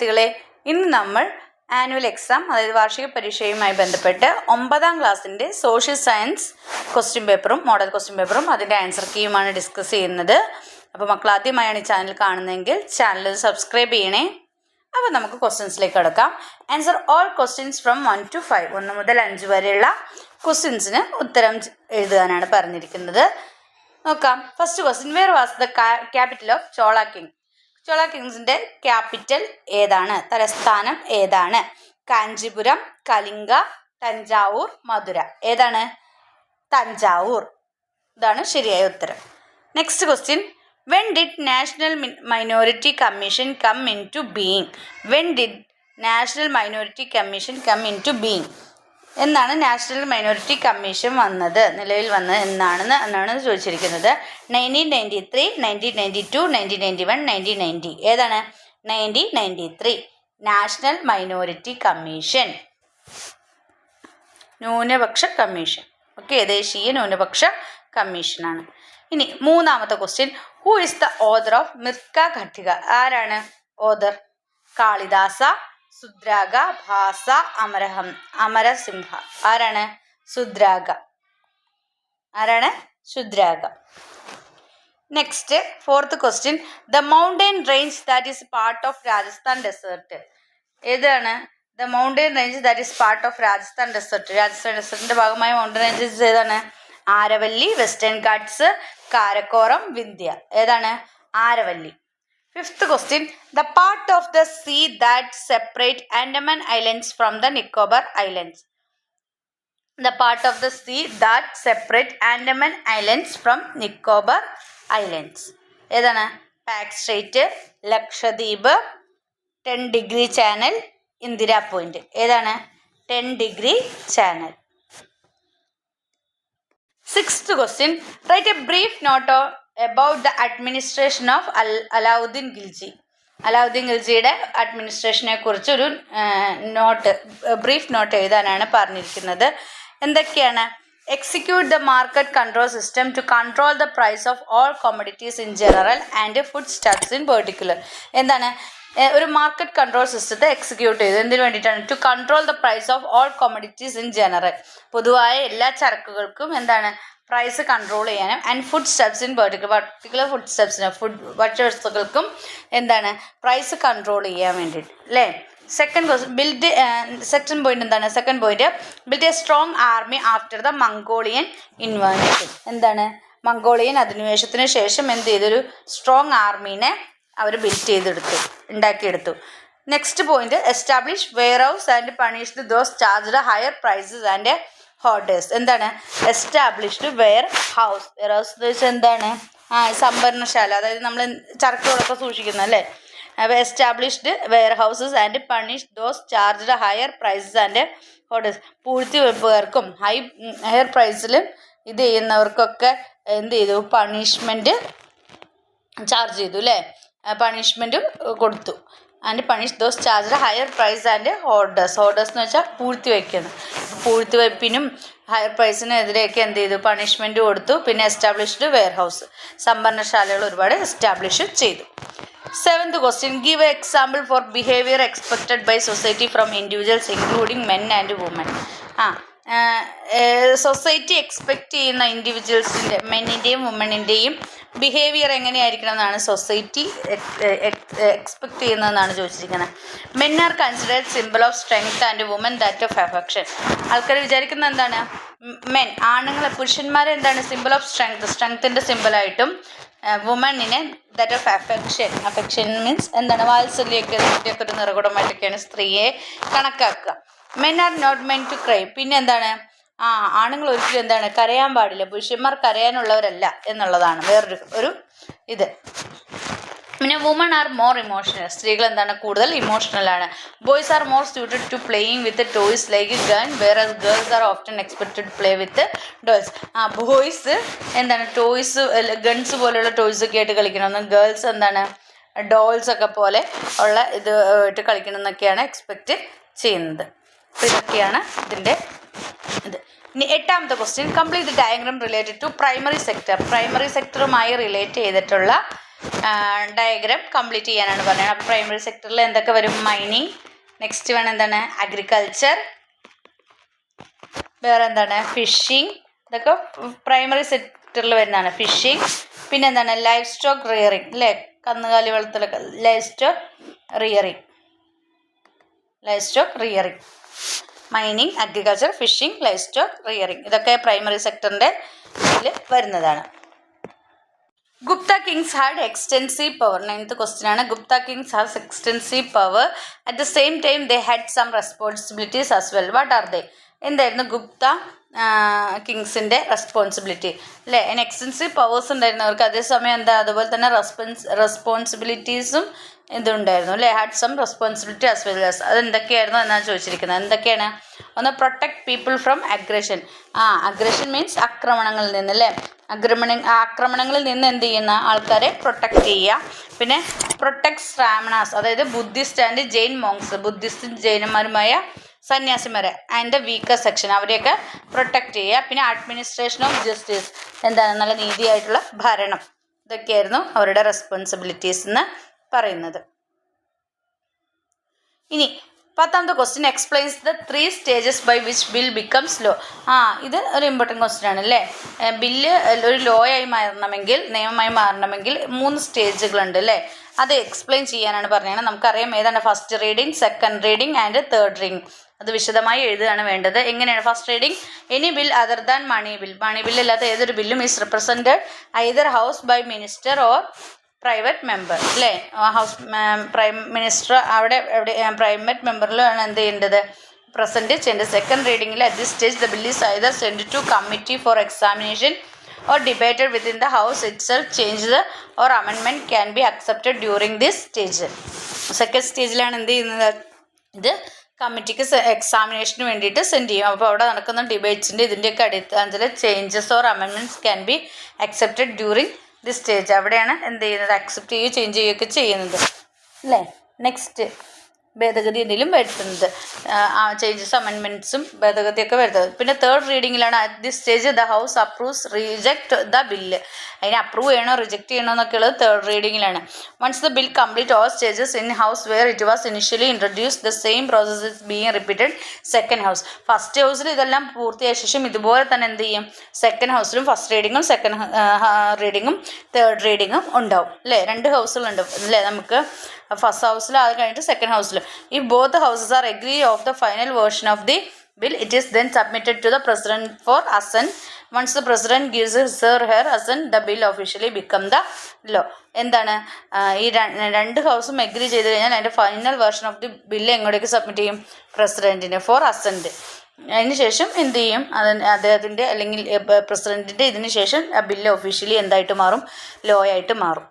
കുട്ടികളെ, ഇന്ന് നമ്മൾ ആനുവൽ എക്സാം, അതായത് വാർഷിക പരീക്ഷയുമായി ബന്ധപ്പെട്ട് 9ാം ക്ലാസ്സിൻ്റെ സോഷ്യൽ സയൻസ് ക്വസ്റ്റ്യൻ പേപ്പറും മോഡൽ ക്വസ്റ്റ്യൻ പേപ്പറും അതിൻ്റെ ആൻസർ കീയുമാണ് ഡിസ്കസ് ചെയ്യുന്നത്. അപ്പോൾ മക്കൾ ആദ്യമായാണ് ഈ ചാനൽ കാണുന്നതെങ്കിൽ ചാനൽ സബ്സ്ക്രൈബ് ചെയ്യണേ. അപ്പോൾ നമുക്ക് ക്വസ്റ്റ്യൻസിലേക്ക് കടക്കാം. Answer all questions from 1 to 5, 1 മുതൽ 5 വരെയുള്ള ക്വസ്റ്റ്യൻസിന് ഉത്തരം എഴുതാനാണ് പറഞ്ഞിരിക്കുന്നത്. നോക്കാം. First question, where was the capital of Chola king? Chola കിങ്സിൻ്റെ ക്യാപിറ്റൽ ഏതാണ്? തലസ്ഥാനം ഏതാണ്? കാഞ്ചീപുരം, കലിംഗ, തഞ്ചാവൂർ, മധുര. ഏതാണ്? തഞ്ചാവൂർ. ഇതാണ് ശരിയായ ഉത്തരം. Next question, when did National Minority Commission come into being? When did National Minority Commission come into being? എന്നാണ് നാഷണൽ മൈനോറിറ്റി കമ്മീഷൻ വന്നത്, നിലവിൽ വന്നത് എന്നാണ് ചോദിച്ചിരിക്കുന്നത്. 1993, 1992, 1991, 1990. ഏതാണ്? 1993 നാഷണൽ മൈനോറിറ്റി കമ്മീഷൻ, ന്യൂനപക്ഷ കമ്മീഷൻ. ഓക്കെ, ദേശീയ ന്യൂനപക്ഷ കമ്മീഷനാണ്. ഇനി മൂന്നാമത്തെ question, who is the author of Mrichchhakatika? ആരാണ് ഓദർ? കാളിദാസ, സുദ്രാഗ, ഭാസ, അമരസിംഹ. ആരാണ്? സുദ്രാഗ. ആരാണ്? Shudraka. Next fourth question, the mountain range that is part of Rajasthan desert. ഏതാണ്? The mountain range that is part of Rajasthan desert. Rajasthan ഡെസേർട്ടിന്റെ ഭാഗമായ മൗണ്ടൻ റേഞ്ചസ് ഏതാണ്? ആരവല്ലി, വെസ്റ്റേൺ ഘാട്ട്സ്, കാരക്കോറം, വിന്ധ്യ. ഏതാണ്? Aravalli. Fifth question, the part of the sea that separate Andaman islands from the Nicobar islands. The part of the sea that separate Andaman islands from Nicobar islands. ഏതാണ്? Palk strait, Lakshadweep, 10 degree channel, Indira point. ഏതാണ്? 10 degree channel. Sixth question, write a brief note about the administration of Alauddin Khilji. Alauddin ഖിൽജിയുടെ അഡ്മിനിസ്ട്രേഷനെ കുറിച്ച് ഒരു brief note എഴുതാനാണ് പറഞ്ഞിരിക്കുന്നത്. എന്തൊക്കെയാണ്? Execute the market control system to control the price of all commodities in general and food stuffs in particular. എന്താണ്? ഒരു market control സിസ്റ്റത്തെ എക്സിക്യൂട്ട് ചെയ്തു. എന്തിനു വേണ്ടിയിട്ടാണ്? To control the price of all commodities in general. പൊതുവായ എല്ലാ ചരക്കുകൾക്കും എന്താണ്? പ്രൈസ് കൺട്രോൾ ചെയ്യാനും, and food stuffs in particular food സ്റ്റഫ്സിന്, ഭക്ഷ്യവസ്തുക്കൾക്കും എന്താണ്? പ്രൈസ് കൺട്രോൾ ചെയ്യാൻ വേണ്ടിയിട്ട്. അല്ലേ? സെക്കൻഡ് പോയിന്റ് എന്താണ്? Second point, build a strong army after the Mongolian invasion. എന്താണ്? മംഗോളിയൻ അധിനിവേശത്തിന് ശേഷം എന്ത് ചെയ്തൊരു സ്ട്രോങ് ആർമീനെ അവർ ഉണ്ടാക്കിയെടുത്തു. Next point, establish warehouse and punish those charged higher prices and hoarders. എന്താണ്? എസ്റ്റാബ്ലിഷ്ഡ് വെയർ ഹൗസ് എന്ന് വെച്ചാൽ എന്താണ്? സംഭരണശാല, അതായത് നമ്മൾ ചരക്കുകളൊക്കെ സൂക്ഷിക്കുന്നത് അല്ലേ. അപ്പോൾ established warehouses and punish those charged higher prices and hoarders. പൂഴ്ത്തിവെപ്പുകാർക്കും ഹയർ പ്രൈസിൽ ഇത് ചെയ്യുന്നവർക്കൊക്കെ എന്ത് ചെയ്തു? പണിഷ്മെൻറ്റ് ചാർജ് ചെയ്തു അല്ലേ. പണിഷ്മെൻറ്റ് കൊടുത്തു. And punish those charged higher price and hoarders. Hoarders എന്ന് വെച്ചാൽ പൂഴ്ത്തിവെക്കുന്നത്. പൂഴ്ത്തിവെപ്പിനും ഹയർ പ്രൈസിനെതിരെയൊക്കെ എന്ത് ചെയ്തു? പണിഷ്മെൻറ്റ് കൊടുത്തു. പിന്നെ എസ്റ്റാബ്ലിഷ്ഡ് വെയർ ഹൗസ്, സംഭരണശാലകൾ ഒരുപാട് എസ്റ്റാബ്ലിഷ് ചെയ്തു. Seventh question, give a example for behaviour expected by society from individuals including men and women. Society expect ചെയ്യുന്ന ഇൻഡിവിജ്വൽസിൻ്റെ, മെന്നിൻ്റെയും വുമണിൻ്റെയും ബിഹേവിയർ എങ്ങനെയായിരിക്കണം എന്നാണ് സൊസൈറ്റി എക്സ്പെക്റ്റ് ചെയ്യുന്നതെന്നാണ് ചോദിച്ചിരിക്കുന്നത്. Men are considered simple of strength and woman that of affection. ആൾക്കാർ വിചാരിക്കുന്നത് എന്താണ്? Men, ആണുങ്ങളെ, പുരുഷന്മാരെ എന്താണ്? സിമ്പിൾ ഓഫ് സ്ട്രെങ്ത്തിൻ്റെ സിമ്പിളായിട്ടും, വുമണിനെ ദാറ്റ് ഓഫ് അഫെക്ഷൻ മീൻസ് എന്താണ്? വാത്സല്യമൊക്കെ ഒരു നിറകുടമായിട്ടൊക്കെയാണ് സ്ത്രീയെ കണക്കാക്കുക. Men are not men to cry. പിന്നെ എന്താണ്? ആണുങ്ങൾ ഒരിക്കലും എന്താണ്? കരയാൻ പാടില്ല. പുരുഷന്മാർ കരയാനുള്ളവരല്ല എന്നുള്ളതാണ് വേറൊരു ഇത്. പിന്നെ വുമൺ ആർ മോർ ഇമോഷണൽ. സ്ത്രീകൾ എന്താണ്? കൂടുതൽ ഇമോഷണലാണ്. Boys are more suited to playing with toys like gun, whereas girls are often expected to play with dolls. Boys എന്താണ്? ടോയ്സ്, ഗൺസ് പോലെയുള്ള ടോയ്സ് ഒക്കെ ആയിട്ട് കളിക്കണമെന്ന്. ഗേൾസ് എന്താണ്? ഡോൾസ് ഒക്കെ പോലെ ഉള്ള ഇത് ആയിട്ട് കളിക്കണമെന്നൊക്കെയാണ് എക്സ്പെക്റ്റ് ചെയ്യുന്നത്. അപ്പോൾ ഇതൊക്കെയാണ് ഇതിൻ്റെ ഇത്. ഇനി എട്ടാമത്തെ question, complete the diagram related to primary sector. Primary സെക്ടറുമായി റിലേറ്റ് ചെയ്തിട്ടുള്ള ഡയഗ്രാം കംപ്ലീറ്റ് ചെയ്യാനാണ് പറയുന്നത്. അപ്പോൾ പ്രൈമറി സെക്ടറിൽ എന്തൊക്കെ വരും? മൈനിങ്, നെക്സ്റ്റ് വേണം എന്താണ്? അഗ്രികൾച്ചർ, വേറെ എന്താണ്? ഫിഷിങ്. ഇതൊക്കെ പ്രൈമറി സെക്ടറിൽ വരുന്നതാണ്. ഫിഷിങ്, പിന്നെ എന്താണ്? ലൈഫ് സ്റ്റോക്ക് റിയറിങ് അല്ലേ? കന്നുകാലി വളർത്തലൊക്കെ life stock rearing. Mining, agriculture, fishing, life stock rearing ഇതൊക്കെ പ്രൈമറി സെക്ടറിൻ്റെ ഇതിൽ വരുന്നതാണ്. Gupta kings had extensive power. 9th question ആണ്. Gupta kings has extensive power at the same time they had some responsibilities as well. What are they? എന്തായിരുന്നു Gupta കിങ്സിൻ്റെ responsibility അല്ലേ? അതിന് extensive powers ഉണ്ടായിരുന്നവർക്ക് അതേസമയം എന്താ അതുപോലെ തന്നെ റെസ്പോൺസിബിലിറ്റീസും ഇതുണ്ടായിരുന്നു അല്ലേ? Had some responsibility as well as. അത് എന്തൊക്കെയായിരുന്നു എന്നാണ് ചോദിച്ചിരിക്കുന്നത്. എന്തൊക്കെയാണ്? ഒന്ന്, protect people from aggression. Aggression means ആക്രമണങ്ങളിൽ നിന്ന് അല്ലേ? ആക്രമണങ്ങളിൽ നിന്ന് എന്ത് ചെയ്യുന്ന ആൾക്കാരെ പ്രൊട്ടക്റ്റ് ചെയ്യുക. പിന്നെ പ്രൊട്ടക്ട് ശ്രാമണാസ്, അതായത് ബുദ്ധിസ്റ്റ് ആൻഡ് ജെയിൻ മോങ്സ്, ബുദ്ധിസ്റ്റും ജൈനന്മാരുമായ സന്യാസിമാരെ ആൻഡ് ദ വീക്കർ സെക്ഷൻ അവരെയൊക്കെ പ്രൊട്ടക്റ്റ് ചെയ്യുക. പിന്നെ അഡ്മിനിസ്ട്രേഷൻ ഓഫ് ജസ്റ്റിസ്, എന്താണ്? നല്ല നീതിയായിട്ടുള്ള ഭരണം. ഇതൊക്കെയായിരുന്നു അവരുടെ റെസ്പോൺസിബിലിറ്റീസ് എന്ന് പറയുന്നത്. ഇനി 10th question, explains the 3 stages by which bill becomes law. ഇത് ഒരു ഇമ്പോർട്ടൻറ്റ് ക്വസ്റ്റ്യൻ ആണ് അല്ലേ? ബില്ല് ഒരു ലോ ആയി മാറണമെങ്കിൽ, നിയമമായി മാറണമെങ്കിൽ 3 സ്റ്റേജുകളുണ്ട് അല്ലേ? അത് എക്സ്പ്ലെയിൻ ചെയ്യാനാണ് പറഞ്ഞത്. നമുക്കറിയാം ഏതാണ്? First reading, second reading and third reading. അത് വിശദമായി എഴുതുകയാണ് വേണ്ടത്. എങ്ങനെയാണ്? First reading, any bill other than money bill, money bill അല്ലാത്ത ഏതൊരു ബില്ലും is represented either house by minister or private member അല്ലേ? ഹൗസ് പ്രൈം മിനിസ്റ്റർ അവിടെ പ്രൈവറ്റ് മെമ്പറിലാണ് എന്ത് ചെയ്യേണ്ടത്? പ്രസൻറ്റ് ചെയ്യേണ്ടത്. സെക്കൻഡ് റീഡിങ്ങിൽ at this stage the bill is either send to committee for examination or debated within the house itself. Changes or amendment can be accepted during this stage. Second സ്റ്റേജിലാണ് എന്ത് ചെയ്യുന്നത്? ഇത് കമ്മിറ്റിക്ക് എക്സാമിനേഷന് വേണ്ടിയിട്ട് സെൻഡ് ചെയ്യും. അപ്പോൾ അവിടെ നടക്കുന്ന ഡിബേറ്റ്സിൻ്റെ ഇതിൻ്റെയൊക്കെ അടിസ്ഥാനത്തിൽ changes or amendments can be accepted during the stage. അവിടെയാണ് എന്ത് ചെയ്യുന്നത്? അക്സെപ്റ്റ് ചെയ്യുകയോ ചേഞ്ച് ചെയ്യുകയൊക്കെ ചെയ്യുന്നത് അല്ലേ? നെക്സ്റ്റ്, ഭേദഗതി എന്തെങ്കിലും വരുത്തുന്നത്, ചേഞ്ചസ് അമെൻമെൻറ്റ്സും ഭേദഗതിയൊക്കെ വരുത്തുന്നത്. പിന്നെ തേർഡ് റീഡിങ്ങിലാണ് at the stage the house approves reject the bill. അതിനെ അപ്രൂവ് ചെയ്യണോ റിജക്റ്റ് ചെയ്യണോ എന്നൊക്കെ ഉള്ളത് തേർഡ് റീഡിങ്ങിലാണ്. Once the bill complete all stages in house where it was initially introduce the same process is being repeated second house. First ഹൗസിൽ ഇതെല്ലാം പൂർത്തിയായ ശേഷം ഇതുപോലെ തന്നെ എന്ത് ചെയ്യും? സെക്കൻഡ് ഹൗസിലും ഫസ്റ്റ് റീഡിങ്ങും സെക്കൻഡ് റീഡിങ്ങും തേർഡ് റീഡിങ്ങും ഉണ്ടാവും അല്ലേ? 2 ഹൗസുകളുണ്ട് അല്ലേ നമുക്ക്? ഫസ്റ്റ് ഹൗസിൽ അത് കഴിഞ്ഞിട്ട് സെക്കൻഡ് ഹൗസിൽ. If both houses are agree of the final version of the bill, it is then submitted to the president for assent. Once the president gives his or her assent, the bill officially become the law. എന്താണ്? ഈ 2 ഹൗസും agree ചെയ്ത് കഴിഞ്ഞാൽ അതിൻ്റെ final version of the bill എങ്ങോട്ടേക്ക് submit ചെയ്യും? പ്രസിഡൻറ്റിന് for assent. അതിന് ശേഷം എന്ത് ചെയ്യും? അദ്ദേഹത്തിൻ്റെ അല്ലെങ്കിൽ പ്രസിഡൻറ്റിൻ്റെ ഇതിന് ശേഷം ആ ബില്ല് ഒഫീഷ്യലി എന്തായിട്ട് മാറും? ലോ ആയിട്ട് മാറും.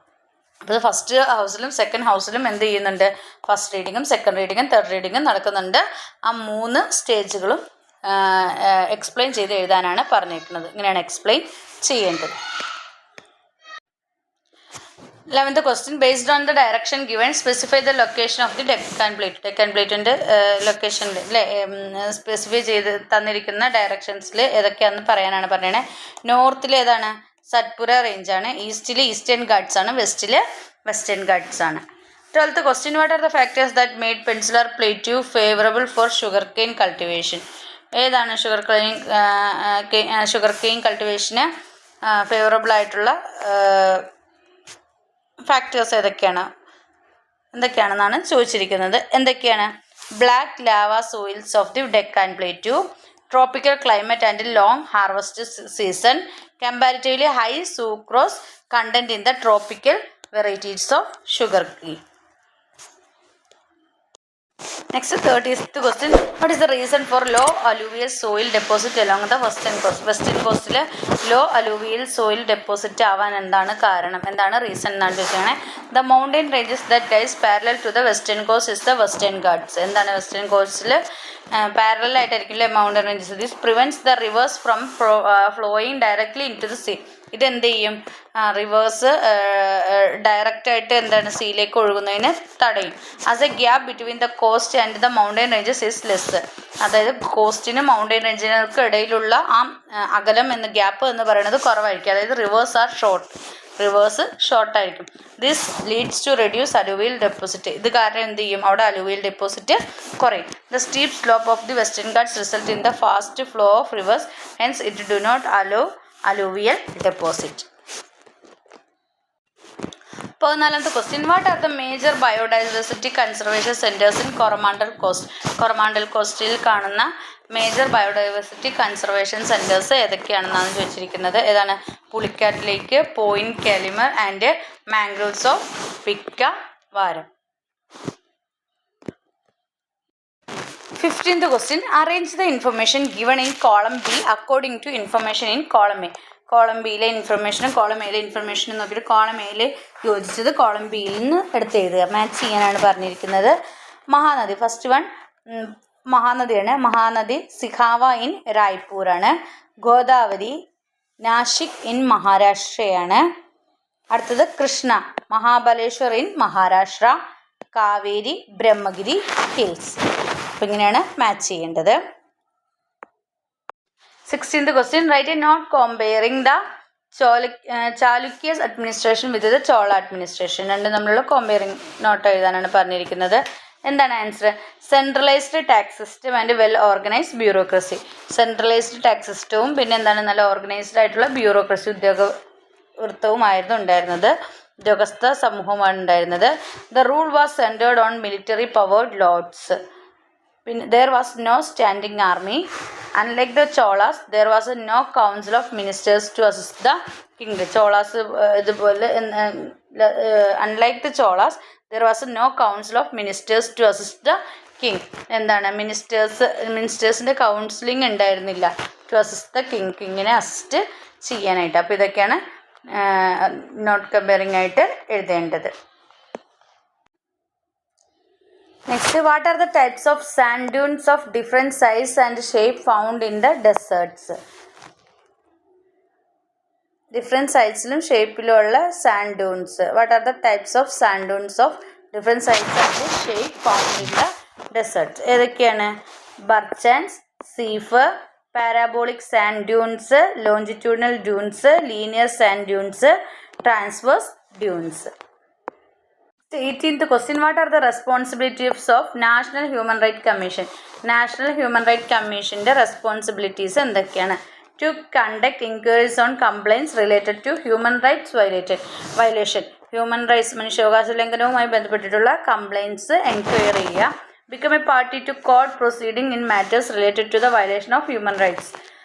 അപ്പോൾ ഫസ്റ്റ് ഹൗസിലും സെക്കൻഡ് ഹൗസിലും എന്ത് ചെയ്യുന്നുണ്ട്? ഫസ്റ്റ് റീഡിങ്ങും സെക്കൻഡ് റീഡിങ്ങും തേർഡ് റീഡിങ്ങും നടക്കുന്നുണ്ട്. ആ 3 സ്റ്റേജുകളും എക്സ്പ്ലെയിൻ ചെയ്ത് എഴുതാനാണ് പറഞ്ഞിരിക്കുന്നത്. ഇങ്ങനെയാണ് എക്സ്പ്ലെയിൻ ചെയ്യേണ്ടത്. 11th question, based on the direction given specify the location of the Deccan plateau. Deccan പ്ലേറ്റിൻ്റെ ലൊക്കേഷനിൽ അല്ലേ സ്പെസിഫൈ ചെയ്ത് തന്നിരിക്കുന്ന ഡയറക്ഷൻസിൽ ഏതൊക്കെയാണെന്ന് പറയാനാണ് പറയണേ. നോർത്തിൽ ഏതാണ്? സത്പുര റേഞ്ചാണ്. ഈസ്റ്റിൽ ഈസ്റ്റേൺ ഗാഡ്സ് ആണ്. വെസ്റ്റിൽ വെസ്റ്റേൺ ഗാഡ്സ് ആണ്. 12th question, what are the factors that made peninsular plateau favourable for sugar cane cultivation? ഏതാണ് ഷുഗർ കെയിൻ കൾട്ടിവേഷന് ഫേവറബിൾ ആയിട്ടുള്ള ഫാക്ടേഴ്സ് എന്തൊക്കെയാണെന്നാണ് ചോദിച്ചിരിക്കുന്നത്. എന്തൊക്കെയാണ്? Black lava soils of the Deccan plateau, tropical climate and long harvest season, comparatively high sucrose content in the tropical varieties of sugarcane. Next, 30th question, what is the reason for low alluvial soil deposit along the western coast? Western coast low alluvial soil deposit ആവാൻ എന്താണ് കാരണം? എന്താണ് reason എന്നാണ് ചോദിക്കുന്നത്. The mountain ranges that lies parallel to the western coast is the western Ghats. എന്താണ് western കോസ്റ്റിൽ parallel ആയിട്ടായിരിക്കും mountain ranges. This prevents the rivers from flowing directly into the sea. ഇതെന്ത് ചെയ്യും? റിവേഴ്സ് ഡയറക്റ്റായിട്ട് എന്താണ് സീയിലേക്ക് ഒഴുകുന്നതിന് തടയും. As a gap between the coast and the mountain ranges is less. അതായത് കോസ്റ്റിനും മൗണ്ടൻ റേഞ്ചിനും ഇടയിലുള്ള ആ അകലം ഗ്യാപ്പ് എന്ന് പറയുന്നത് കുറവായിരിക്കും. അതായത് റിവേഴ്സ് ആർ ഷോർട്ട്. റിവേഴ്സ് ഷോർട്ടായിരിക്കും. This leads to reduce alluvial deposit. ഇത് കാരണം എന്ത് ചെയ്യും, അവിടെ അലൂവിയൽ ഡെപ്പോസിറ്റ് കുറയും. The steep slope of the western Ghats result in the fast flow of rivers, hence it do not allow alluvial deposit. 14th question. What are the major biodiversity conservation centers in Coromandel Coast? Coromandel Coastil കാണുന്ന major biodiversity conservation centres ഏതൊക്കെയാണെന്നാണ് ചോദിച്ചിരിക്കുന്നത്. ഏതാണ്? Pulicat lake, point Calimere and mangroves of Pichavaram. 15th question. Arrange the information given in column B according to information in column A. Column ബിയിലെ ഇൻഫർമേഷനും column എയിലെ ഇൻഫർമേഷനും നോക്കിയിട്ട് column എയിൽ യോജിച്ചത് column ബിയിൽ നിന്ന് എടുത്ത് എഴുതുക. മാച്ച് ചെയ്യാനാണ് പറഞ്ഞിരിക്കുന്നത്. മഹാനദി, ഫസ്റ്റ് വൺ മഹാനദിയാണ്. മഹാനദി സിഖാവ ഇൻ റായ്പൂരാണ്. ഗോദാവരി നാഷിക് ഇൻ മഹാരാഷ്ട്രയാണ്. അടുത്തത് കൃഷ്ണ മഹാബലേശ്വർ ഇൻ മഹാരാഷ്ട്ര. കാവേരി ബ്രഹ്മഗിരി ഹിൽസ്. അപ്പം ഇങ്ങനെയാണ് മാച്ച് ചെയ്യേണ്ടത്. 16th question. Write a note comparing the Chalukya's administration with the Chola administration. രണ്ട് നമ്മളുള്ള കോമ്പയറിംഗ് നോട്ട് എഴുതാനാണ് പറഞ്ഞിരിക്കുന്നത്. എന്താണ് answer? Centralised tax system and well organised bureaucracy. Centralised tax സിസ്റ്റവും പിന്നെ എന്താണ് നല്ല ഓർഗനൈസ്ഡ് ആയിട്ടുള്ള ബ്യൂറോക്രസി ഉദ്യോഗവൃത്തവുമായിരുന്നു ഉണ്ടായിരുന്നത്. ഉദ്യോഗസ്ഥ സമൂഹമാണ് ഉണ്ടായിരുന്നത്. The rule was centred on military powered lords. പിന്നെ there was no standing army. Unlike the Cholas, there was no council of ministers to assist the king. Cholas ഇതുപോലെ unlike the Cholas, there was no council of ministers to assist the king. എന്താണ്? മിനിസ്റ്റേഴ്സിൻ്റെ counselling ഉണ്ടായിരുന്നില്ല to assist the king, കിങ്ങിനെ assist ചെയ്യാനായിട്ട്. അപ്പോൾ ഇതൊക്കെയാണ് not comparing ആയിട്ട് എഴുതേണ്ടത്. Next, what are the types of sand dunes of different size and shape found in the deserts? Different size-ലും ഷേപ്പിലുള്ള sand dunes. What are the types of sand dunes of different size and shape found in the deserts? ഏതൊക്കെയാണ്? Barchans, seif, parabolic sand dunes, longitudinal dunes, linear sand dunes, transverse dunes. 18th question. What are the responsibilities of National Human Rights Commission? National Human Rights Commissionന്റെ responsibilities എന്തൊക്കെയാണ്? To conduct inquiries on complaints related to human rights violation. Human rights മനുഷ്യാവകാശ ലംഘനവുമായി ബന്ധപ്പെട്ടിട്ടുള്ള complaints enquiry ചെയ്യുക. Become a party to court proceeding in matters related to the violation of human rights.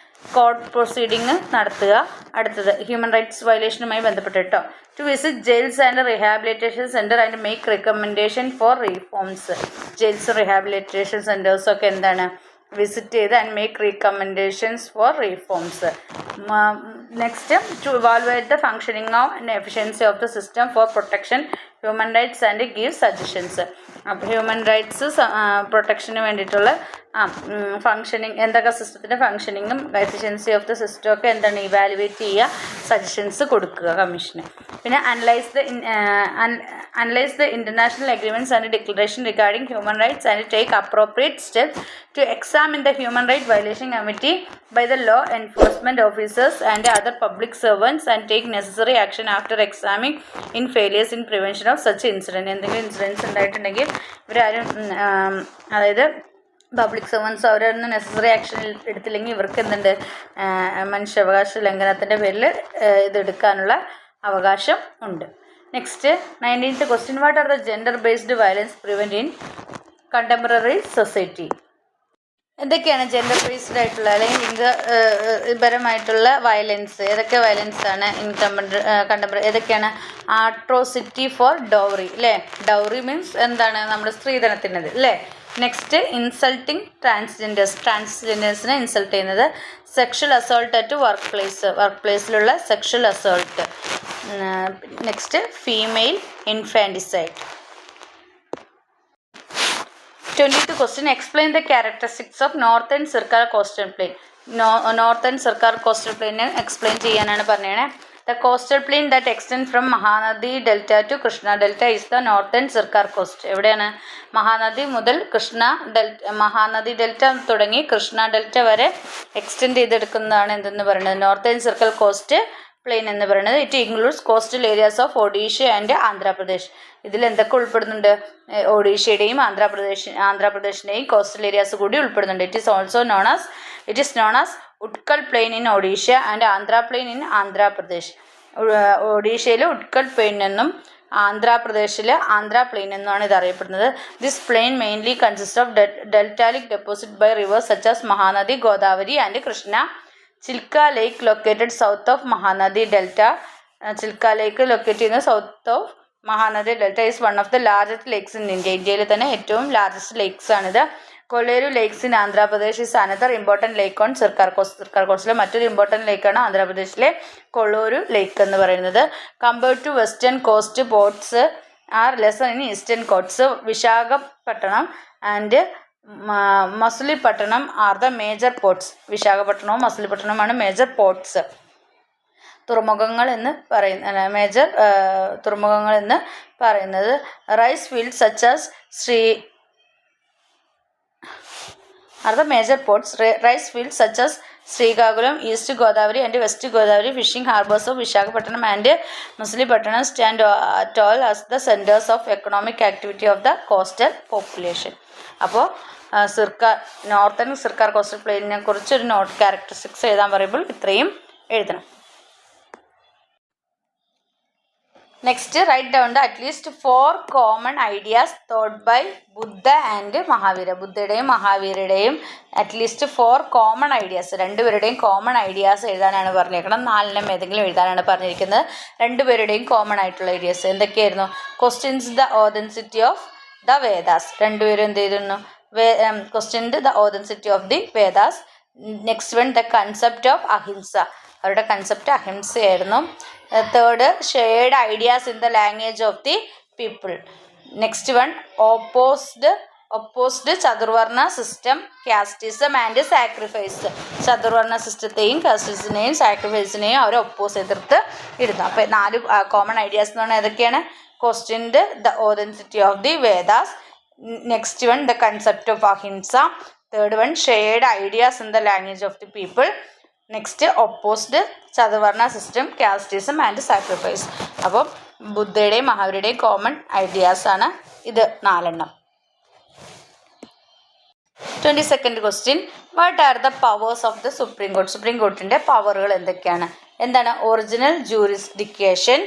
Court proceeding നടത്തുക. അടുത്തത് human rights വയലേഷനുമായി ബന്ധപ്പെട്ടിട്ടോ. To visit jails and rehabilitation centre and make recommendation for reforms. Jails rehabilitation സെൻറ്റേഴ്സൊക്കെ എന്താണ്? Visit ചെയ്ത് and make recommendations for reforms. Next, to evaluate the functioning and efficiency of the system for protection human rights and give suggestions. അപ്പോൾ human rights പ്രൊട്ടക്ഷന് വേണ്ടിയിട്ടുള്ള functioning എന്തൊക്കെ സിസ്റ്റത്തിൻ്റെ ഫങ്ഷനിങ്ങും efficiency of the system ഒക്കെ എന്താണ് ഇവാലുവേറ്റ് ചെയ്യുക, സജഷൻസ് കൊടുക്കുക കമ്മീഷന്. പിന്നെ analyse the international agreements and declaration regarding human rights and take appropriate steps to examine the human right violation committed by the law enforcement officers and other public servants and take necessary action after examining in failures in prevention of such incident. എന്തെങ്കിലും incidents ഉണ്ടായിട്ടുണ്ടെങ്കിൽ ഇവരാരും അതായത് public servants അവരൊന്നും necessary action എടുത്തില്ലെങ്കിൽ ഇവർക്ക് എന്തുണ്ട് മനുഷ്യാവകാശ ലംഘനത്തിൻ്റെ പേരിൽ ഇതെടുക്കാനുള്ള അവകാശം ഉണ്ട്. Next 19th question. What are the gender based violence prevent in contemporary society? എന്തൊക്കെയാണ് ജെൻഡർ ബേസ്ഡ് ആയിട്ടുള്ള അല്ലെങ്കിൽ ലിംഗപരമായിട്ടുള്ള വയലൻസ്? ഏതൊക്കെ വയലൻസ് ആണ് ഇൻ കണ്ടംപററി? ഏതൊക്കെയാണ്? ആട്രോസിറ്റി ഫോർ ഡൗറി അല്ലേ? ഡൗറി മീൻസ് എന്താണ്? നമ്മുടെ സ്ത്രീധനത്തിനത് അല്ലേ? നെക്സ്റ്റ്, ഇൻസൾട്ടിങ് ട്രാൻസ്ജെൻഡേഴ്സിനെ ഇൻസൾട്ട് ചെയ്യുന്നത്. സെക്ഷൽ അസോൾട്ട് അറ്റ് വർക്ക് പ്ലേസിലുള്ള sexual assault. Next, female infanticide. 20th question. Explain the characteristics of Northern Sircar coastal plain. Northern Sircar coastal plain explain ചെയ്യാനാണ് പറഞ്ഞത്. The coastal plain that extends from Mahanadi Delta to Krishna Delta is the Northern Sircar coast. എവിടെയാണ്? മഹാനദി മുതൽ Mahanadi delta തുടങ്ങി Krishna delta വരെ extend ചെയ്തെടുക്കുന്നതാണ് എന്തെന്ന് പറയുന്നത്? Northern circle coast plain എന്ന് പറയുന്നത് it includes coastal areas of Odisha and Andhra Pradesh. ഇതിൽ എന്തൊക്കെ ഉൾപ്പെടുന്നുണ്ട്? ഒഡീഷയുടെയും ആന്ധ്രാപ്രദേശിൻ്റെയും കോസ്റ്റൽ ഏരിയാസ് കൂടി ഉൾപ്പെടുന്നുണ്ട്. It is known as Utkal plain in Odisha and Andhra plain in Andhra Pradesh. ഒഡീഷയിൽ ഉട്കൽ പ്ലെയിൻ എന്നും ആന്ധ്രാപ്രദേശിൽ ആന്ധ്ര പ്ലെയിൻ എന്നാണ് ഇത് അറിയപ്പെടുന്നത്. This plain mainly consist of deltaic deposit by rivers such as Mahanadi, Godavari and Krishna. Chilika lake located south of Mahanadi delta. Chilika lake locate ചെയ്യുന്നത് south of Mahanadi delta is one of the largest lakes in India. ഇന്ത്യയിൽ തന്നെ ഏറ്റവും largest lakes ആണിത്. Kolleru lakes in Andhra Pradesh is another important lake on Circar coast. Circar കോസ്റ്റിലെ മറ്റൊരു important ലേക്കാണ് ആന്ധ്രാപ്രദേശിലെ Kolleru lake എന്ന് പറയുന്നത്. Compared to western coast, ports are lesser in eastern coasts. Visakhapatnam and Masulipatnam are the major ports. വിശാഖപട്ടണവും മസുലിപട്ടണവുമാണ് മേജർ പോർട്സ്, തുറമുഖങ്ങൾ എന്ന് തുറമുഖങ്ങൾ എന്ന് പറയുന്നത്. Rice field such as are the major ports. Rice fields such as Srikakulam, East Godavari and West Godavari fishing harbors of Visakhapatnam and Masulipatanam stand tall as the centers of economic activity of the coastal population. അപ്പോൾ northern Circar coastal പ്ലെയിനിനെ കുറിച്ചൊരു note characteristics എഴുതാൻ പറയുമ്പോൾ ഇത്രയും എഴുതണം. Next write down the at least 4 common ideas thought by Buddha and Mahavira. ബുദ്ധയുടെയും മഹാവീരയുടെയും at least 4 common ideas, രണ്ടുപേരുടെയും കോമൺ ഐഡിയാസ് എഴുതാനാണ് പറഞ്ഞിരിക്കണം. 4 ഏതെങ്കിലും എഴുതാനാണ് പറഞ്ഞിരിക്കുന്നത്. രണ്ടുപേരുടെയും കോമൺ ആയിട്ടുള്ള ഐഡിയാസ് എന്തൊക്കെയായിരുന്നു? Questions the authenticity of the Vedas. രണ്ടുപേരും എന്ത് ചെയ്തിരുന്നു? Questioned the authenticity of the Vedas. Next one the concept of ahimsa. അവരുടെ കൺസെപ്റ്റ് അഹിംസയായിരുന്നു. Third shared ideas in the language of the people. Next one opposed chaturvarna system, casteism and sacrifice. Chaturvarna സിസ്റ്റത്തെയും കാസ്റ്റിസിനെയും സാക്രിഫൈസിനെയും അവർ എതിർത്ത് ഇടുന്നു. അപ്പോൾ 4 കോമൺ ഐഡിയാസ് എന്ന് പറഞ്ഞാൽ ഏതൊക്കെയാണ്? Questioned the authenticity of the Vedas. Next one the concept of ahimsa. Third one shared ideas in the language of the people. Next opposed chaturvarna system, casteism and sacrifice. അപ്പം ബുദ്ധയുടെയും മഹാവീരുടെയും കോമൺ ഐഡിയാസ് ആണ് ഇത് 4. 22nd question. What are the powers of the supreme court? Supreme കോർട്ടിൻ്റെ പവറുകൾ എന്തൊക്കെയാണ്? എന്താണ്? Original jurisdiction,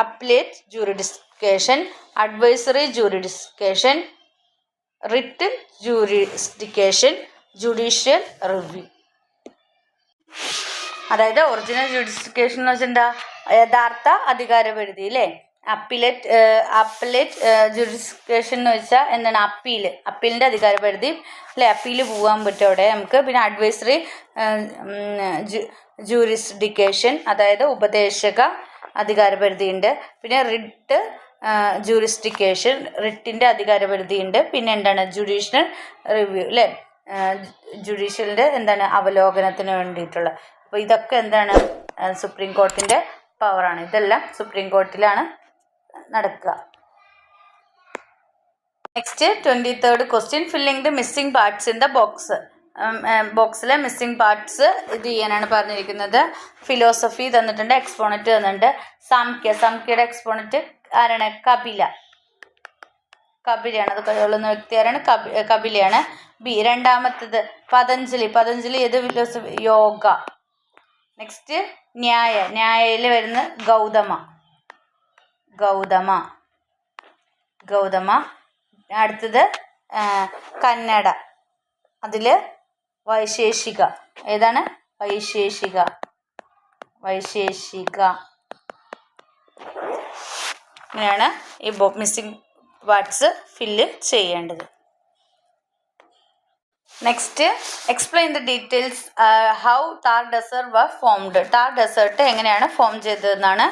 appellate jurisdiction, advisory jurisdiction, writ jurisdiction, judicial review. അതായത് ഒറിജിനൽ ജുഡിസ്ഡിക്കേഷൻ എന്ന് വെച്ചാൽ എന്താ? യഥാർത്ഥ അധികാരപരിധി അല്ലേ? അപ്പലേറ്റ് ജുഡിസ്ഡിക്കേഷൻ എന്ന് വെച്ചാൽ എന്താണ്? അപ്പീലിൻ്റെ അധികാരപരിധി അല്ലേ? അപ്പീല് പോകാൻ പറ്റും അവിടെ നമുക്ക്. പിന്നെ അഡ്വൈസറി ജൂറിസ്ഡിക്കേഷൻ, അതായത് ഉപദേശക അധികാരപരിധി ഉണ്ട്. പിന്നെ റിട്ട് ജൂറിസ്ഡിക്കേഷൻ, റിട്ടിൻ്റെ അധികാരപരിധി ഉണ്ട്. പിന്നെ എന്താണ്? ജുഡീഷ്യൽ റിവ്യൂ അല്ലേ? ജുഡീഷ്യലിൻ്റെ എന്താണ്? അവലോകനത്തിന് വേണ്ടിയിട്ടുള്ള. അപ്പോൾ ഇതൊക്കെ എന്താണ്? സുപ്രീം കോർട്ടിൻ്റെ പവറാണ്. ഇതെല്ലാം സുപ്രീം കോർട്ടിലാണ് നടക്കുക. Next 23rd question. Filling the missing parts in the box. ബോക്സിലെ മിസ്സിംഗ് പാർട്സ് ഇത് ചെയ്യാനാണ് പറഞ്ഞിരിക്കുന്നത്. ഫിലോസഫി തന്നിട്ടുണ്ട്, എക്സ്പോണറ്റ് തന്നിട്ടുണ്ട്. സാംഖ്യയുടെ എക്സ്പോണറ്റ് ആരാണ്? കപിലയാണ്. അത് കഴിവുള്ള വ്യക്തി ആരാണ്? കപിലയാണ്. രണ്ടാമത്തേത് പതഞ്ജലി ഏത് ഫിലോസഫി? യോഗ. നെക്സ്റ്റ് ന്യായയിൽ വരുന്ന ഗൗതമ. അടുത്തത് കന്നഡ, അതിൽ വൈശേഷിക. ഏതാണ്? വൈശേഷിക. ഇങ്ങനെയാണ് ഈ മിസ്സിംഗ് പാർട്സ് ഫില്ല് ചെയ്യേണ്ടത്. Next explain the details how Thar desert were formed. Thar desert എങ്ങനെയാണ് ഫോം ചെയ്തതെന്നാണ്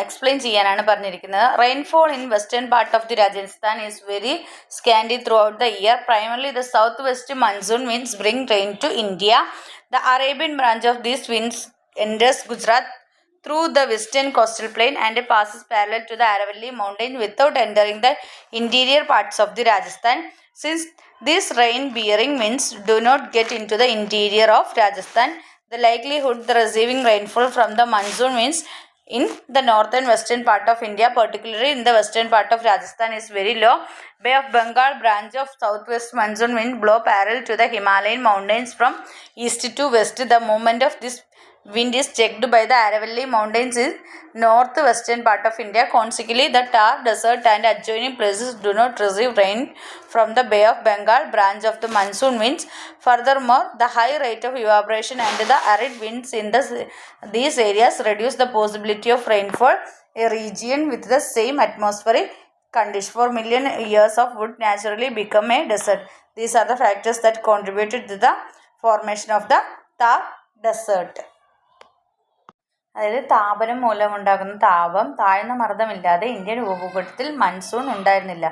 എക്സ്പ്ലെയിൻ ചെയ്യാനാണ് പറഞ്ഞിരിക്കുന്നത്. Rainfall in western part of the Rajasthan is very scanty throughout the year. Primarily the south west monsoon winds bring rain to India. The Arabian branch of these winds enters Gujarat through the western coastal plain and passes parallel to the Aravalli mountain without entering the interior parts of the Rajasthan. Since these rain-bearing winds do not get into the interior of Rajasthan, The likelihood the receiving rainfall from the monsoon means in the northern western part of India, particularly in the western part of Rajasthan, is very low. Bay of Bengal branch of southwest monsoon wind blow parallel to the Himalayan mountains from east to west. The movement of this wind is checked by the Aravalli mountains in northwestern part of India. Consequently, the Thar desert and adjoining places do not receive rain from the Bay of Bengal branch of the monsoon winds. Furthermore, the high rate of evaporation and the arid winds in these areas reduce the possibility of rainfall. A region with the same atmospheric conditions for million years of would naturally become a desert. These are the factors that contributed to the formation of the Thar desert. അതായത് താപനം മൂലമുണ്ടാകുന്ന താപം താഴ്ന്ന മർദ്ദമില്ലാതെ Indian ഉപഭൂഖണ്ഡത്തിൽ monsoon ഉണ്ടായിരുന്നില്ല.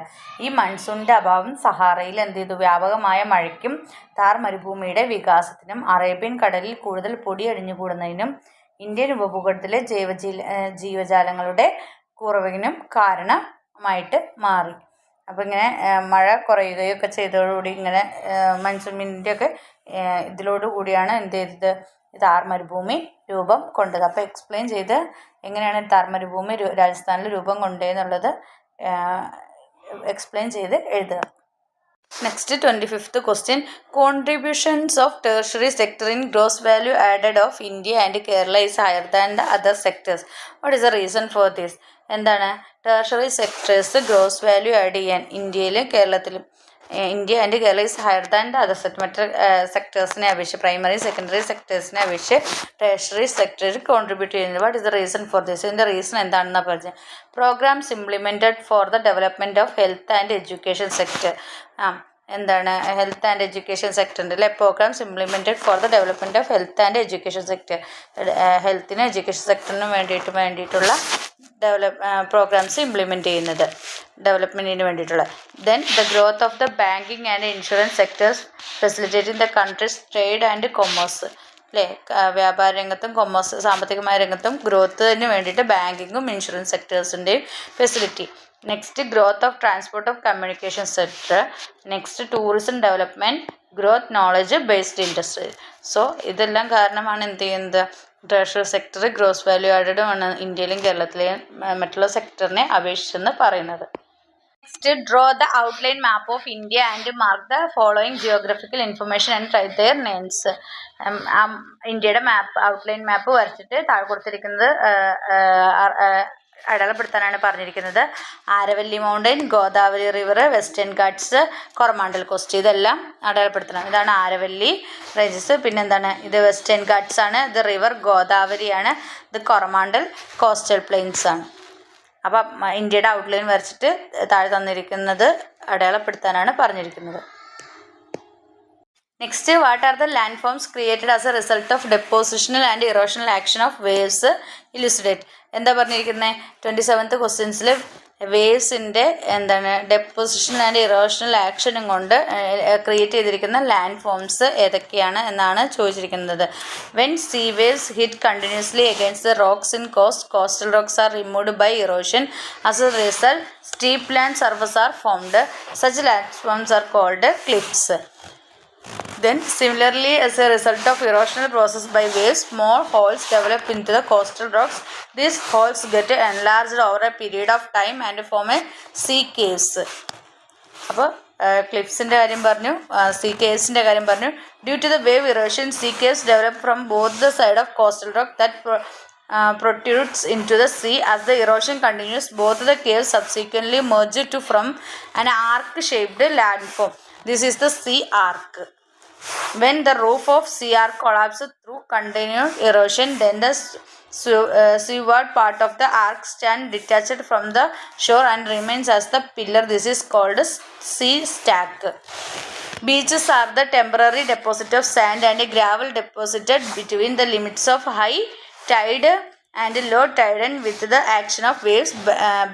ഈ മൺസൂണിൻ്റെ അഭാവം സഹാറയിൽ എന്ത് ചെയ്തു? വ്യാപകമായ മഴയ്ക്കും താർ മരുഭൂമിയുടെ വികാസത്തിനും അറേബ്യൻ കടലിൽ കൂടുതൽ പൊടി അടിഞ്ഞുകൂടുന്നതിനും ഇന്ത്യൻ ഉപഭൂഖണ്ഡത്തിലെ ജീവജാലങ്ങളുടെ കുറവിനും കാരണമായിട്ട് മാറി. അപ്പോൾ ഇങ്ങനെ മഴ കുറയുകയൊക്കെ ചെയ്തതോടുകൂടി ഇങ്ങനെ മൺസൂൺ വിൻ്റെയൊക്കെ ഇതിലോടുകൂടിയാണ് എന്ത് ചെയ്തത്? താർ മരുഭൂമി രൂപം കൊണ്ടത്. അപ്പോൾ എക്സ്പ്ലെയിൻ ചെയ്ത് എങ്ങനെയാണ് താർ മരുഭൂമി രാജസ്ഥാനിൽ രൂപം കൊണ്ടതെന്നുള്ളത് എക്സ്പ്ലെയിൻ ചെയ്ത് എഴുതുക. Next 25th question. Contributions of tertiary sector in gross value added of India and Kerala is higher than the other sectors. What is the reason for this? എന്താണ്? Tertiary sectors gross value add ചെയ്യാൻ ഇന്ത്യയിലും കേരളത്തിലും India and Kerala is higher than the other sector. മറ്റ് സെക്ടേഴ്സിനെ അപേക്ഷിച്ച് primary secondary സെക്ടേഴ്സിനെ അപേക്ഷിച്ച് tertiary സെക്ടറിൽ contribute ചെയ്യുന്നത്. What is the reason for this? ഇതിൻ്റെ റീസൺ എന്താണെന്നാണ് പറഞ്ഞത്? Programmes implemented for the development of health and education sector. എന്താണ്? ഹെൽത്ത് ആൻഡ് എഡ്യൂക്കേഷൻ സെക്ടറിൻ്റെ അല്ലെ programmes implemented for the development of health and education sector. ഹെൽത്തിനും education സെക്ടറിനും വേണ്ടിയിട്ടുള്ള programmes implement ചെയ്യുന്നത് ഡെവലപ്മെൻറ്റിന് വേണ്ടിയിട്ടുള്ള. Then the growth of the banking and insurance sectors facilitating the country's trade and commerce. അല്ലേ? വ്യാപാര രംഗത്തും കൊമേഴ്സ് സാമ്പത്തികമായ രംഗത്തും ഗ്രോത്തിന് വേണ്ടിയിട്ട് ബാങ്കിങ്ങും ഇൻഷുറൻസ് സെക്ടേഴ്സിൻ്റെയും facility. Next growth of transport of communication sector. Next tourism development, growth knowledge based industry. So ഇതെല്ലാം കാരണമാണ് എന്ത് ചെയ്യുന്നത്? ടെർഷറി സെക്ടർ ഗ്രോസ് വാല്യൂ ആഡഡും ആണ് ഇന്ത്യയിലും കേരളത്തിലെയും മറ്റുള്ള സെക്ടറിനെ അപേക്ഷിച്ചെന്ന് പറയുന്നത്. Next draw the outline map of India and mark the following geographical information and write their names. ഇന്ത്യയുടെ മാപ്പ് ഔട്ട്ലൈൻ മാപ്പ് വരച്ചിട്ട് താഴെ കൊടുത്തിരിക്കുന്നത് അടയാളപ്പെടുത്താനാണ് പറഞ്ഞിരിക്കുന്നത്. Aravalli mountain, Godavari river, western Ghats, Coromandel cost, ഇതെല്ലാം അടയാളപ്പെടുത്തണം. ഇതാണ് ആരവല്ലി റേഞ്ചസ്. പിന്നെന്താണ്? ഇത് വെസ്റ്റേൺ ഘാട്ട്സ് ആണ്, ഇത് റിവർ ഗോദാവരിയാണ്, ഇത് കൊറമാണ്ടൽ കോസ്റ്റൽ പ്ലെയിൻസ് ആണ്. അപ്പം ഇന്ത്യയുടെ ഔട്ട്ലൈൻ വരച്ചിട്ട് താഴെ തന്നിരിക്കുന്നത് അടയാളപ്പെടുത്താനാണ് പറഞ്ഞിരിക്കുന്നത്. Next, what are the land forms created as a result of depositional and erosional action of waves elucidate. എന്താ പറഞ്ഞിരിക്കുന്നത്? 27th ക്വസ്റ്റ്യൻസിൽ വേവ്സിൻ്റെ എന്താണ് ഡെപ്പോസിഷണൽ ആൻഡ് ഇറോഷണൽ ആക്ഷനും കൊണ്ട് ക്രിയേറ്റ് ചെയ്തിരിക്കുന്ന ലാൻഡ് ഫോംസ് ഏതൊക്കെയാണ് എന്നാണ് ചോദിച്ചിരിക്കുന്നത്. When sea waves hit continuously against the rocks in coastal rocks are removed by erosion. As a result steep land surface are formed. Such land forms are called cliffs. Then similarly, as a result of erosional process by waves, small holes develop into the coastal rocks. These holes get enlarged over a period of time and form a sea caves. അപ്പോൾ ക്ലിഫ്സിൻ്റെ കാര്യം പറഞ്ഞു, sea caves-ൻ്റെ കാര്യം പറഞ്ഞു. Due to the wave erosion, sea caves develop from both the side of coastal rock that protrudes into the sea. As the erosion continues, both the caves subsequently merge to form an arc-shaped landform. This is the sea arc. When the roof of sea arc collapses through continued erosion, then the seaward part of the arc stands detached from the shore and remains as the pillar. This is called sea stack. Beaches are the temporary deposit of sand and gravel deposited between the limits of high tide and low tide, and with the action of waves.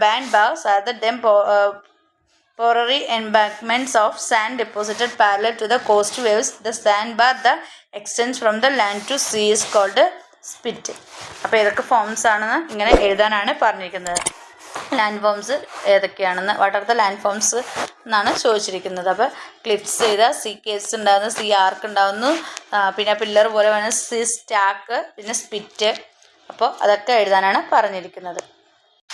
Bandbars are the temporary embankments of sand deposited parallel to the coast waves. The sandbar that extends from the land to sea is called spit. അപ്പോൾ ഇതൊക്കെ forms ആണെന്ന് ഇങ്ങനെ എഴുതാനാണ് പറഞ്ഞിരിക്കുന്നത്. Land forms ഏതൊക്കെയാണെന്ന്, what are the land forms എന്നാണ് ചോദിച്ചിരിക്കുന്നത്. അപ്പോൾ ക്ലിഫ്സ് ചെയ്താൽ സി കേവ്സ് ഉണ്ടാകുന്നു, സി ആർക്ക് ഉണ്ടാകുന്നു, പിന്നെ പില്ലർ പോലെ വേണം സി സ്റ്റാക്ക്, പിന്നെ സ്പിറ്റ്. അപ്പോൾ അതൊക്കെ എഴുതാനാണ് പറഞ്ഞിരിക്കുന്നത്.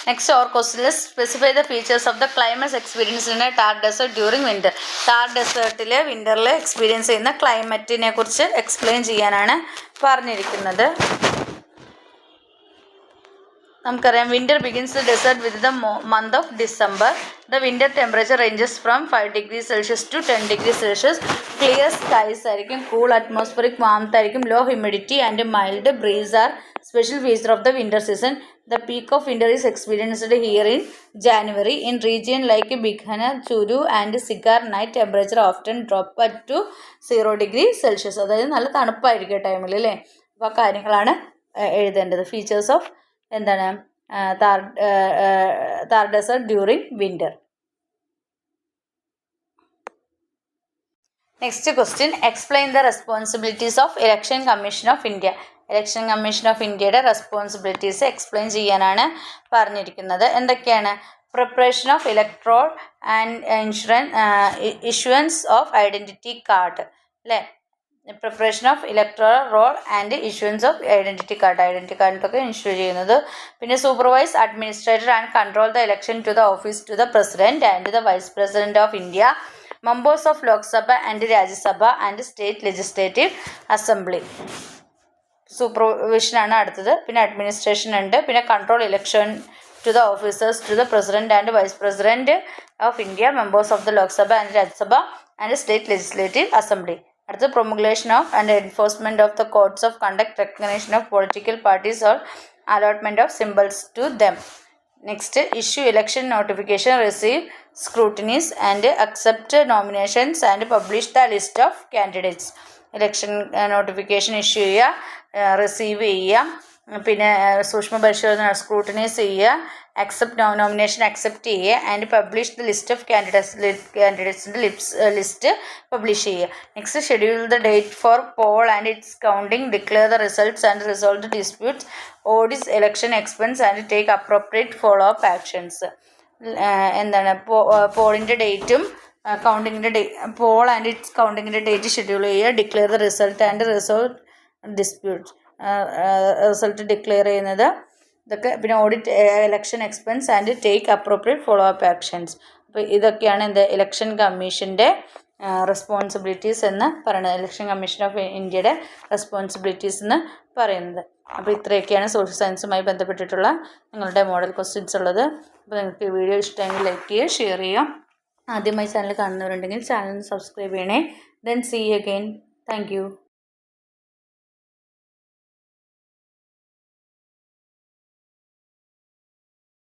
Next or question specify the features of the climate experience in Thar desert during winter. Thar ഡെസേർട്ടിൽ വിൻ്ററിൽ എക്സ്പീരിയൻസ് ചെയ്യുന്ന ക്ലൈമറ്റിനെ കുറിച്ച് എക്സ്പ്ലെയിൻ ചെയ്യാനാണ് പറഞ്ഞിരിക്കുന്നത്. നമുക്കറിയാം winter begins the desert with the month of December. The winter temperature ranges from 5 degrees Celsius to 10 degrees Celsius. Clear skies ആയിരിക്കും, cool atmospheric warmth ആയിരിക്കും, low humidity and mild breeze are special feature of the winter season. The peak of winter is experienced here in January. In region like Bikaner, Churu and Sikar, night temperature often drop up to 0 degrees Celsius. അതായത് നല്ല തണുപ്പായിരിക്കും ടൈമിൽ അല്ലേ. അപ്പോൾ ആ കാര്യങ്ങളാണ് എഴുതേണ്ടത്. Features of എന്താണ് Thar desert during winter. Next question explain the responsibilities of election commission of India. Election commission of ഇന്ത്യയുടെ റെസ്പോൺസിബിലിറ്റീസ് എക്സ്പ്ലെയിൻ ചെയ്യാനാണ് പറഞ്ഞിരിക്കുന്നത്. എന്തൊക്കെയാണ്? Preparation of electoral and issuance of identity card അല്ലേ. Preparation of electoral roll and issuance of identity കാർഡിനൊക്കെ issue ചെയ്യുന്നത്. പിന്നെ supervise administrator and control the election to the office to the president and the vice president of India, members of Lok Sabha and Rajya Sabha and state legislative assembly. സൂപ്പർവിഷനാണ് അടുത്തത്. പിന്നെ administration ഉണ്ട്. പിന്നെ control election to the officers to the president and vice president of India, members of the Lok Sabha and Rajya Sabha and state legislative assembly. അടുത്ത promulgation of and enforcement of the codes of conduct, recognition of political parties or allotment of symbols to them. Next issue election notification, receive scrutinies and accept nominations and publish the list of candidates. Election notification issue ചെയ്യുക, receive ചെയ്യുക, പിന്നെ സൂക്ഷ്മ പരിശോധന scrutinise ചെയ്യുക, nomination accept ചെയ്യുക, and publish the list of കാൻഡിഡേറ്റ്സിൻ്റെ list publish ചെയ്യുക. Next schedule the date for poll and its counting, declare the results and resolve the disputes, audit election expense and take appropriate follow up actions. എന്താണ് പോളിൻ്റെ ഡേറ്റും poll and its കൗണ്ടിങ്ങിൻ്റെ date schedule ചെയ്യുക, declare the result and resolve dispute, result declare ചെയ്യുന്നത് ഇതൊക്കെ. പിന്നെ audit election expense and take appropriate follow up actions. അപ്പോൾ ഇതൊക്കെയാണ് ഇലക്ഷൻ കമ്മീഷൻ്റെ റെസ്പോൺസിബിലിറ്റീസ് എന്ന് പറയുന്നത്. ഇലക്ഷൻ കമ്മീഷൻ ഓഫ് ഇന്ത്യയുടെ റെസ്പോൺസിബിലിറ്റീസ് എന്ന് പറയുന്നത്. അപ്പോൾ ഇത്രയൊക്കെയാണ് സോഷ്യൽ സയൻസുമായി ബന്ധപ്പെട്ടിട്ടുള്ള നിങ്ങളുടെ മോഡൽ ക്വസ്റ്റ്യൻസ് ഉള്ളത്. അപ്പോൾ നിങ്ങൾക്ക് ഈ വീഡിയോ ഇഷ്ടമെങ്കിൽ ലൈക്ക് ചെയ്യുക, ഷെയർ ചെയ്യുക. ആദ്യമായി ചാനൽ കാണുന്നവരുണ്ടെങ്കിൽ ചാനൽ സബ്സ്ക്രൈബ് ചെയ്യണേ. Then see you again. Thank U.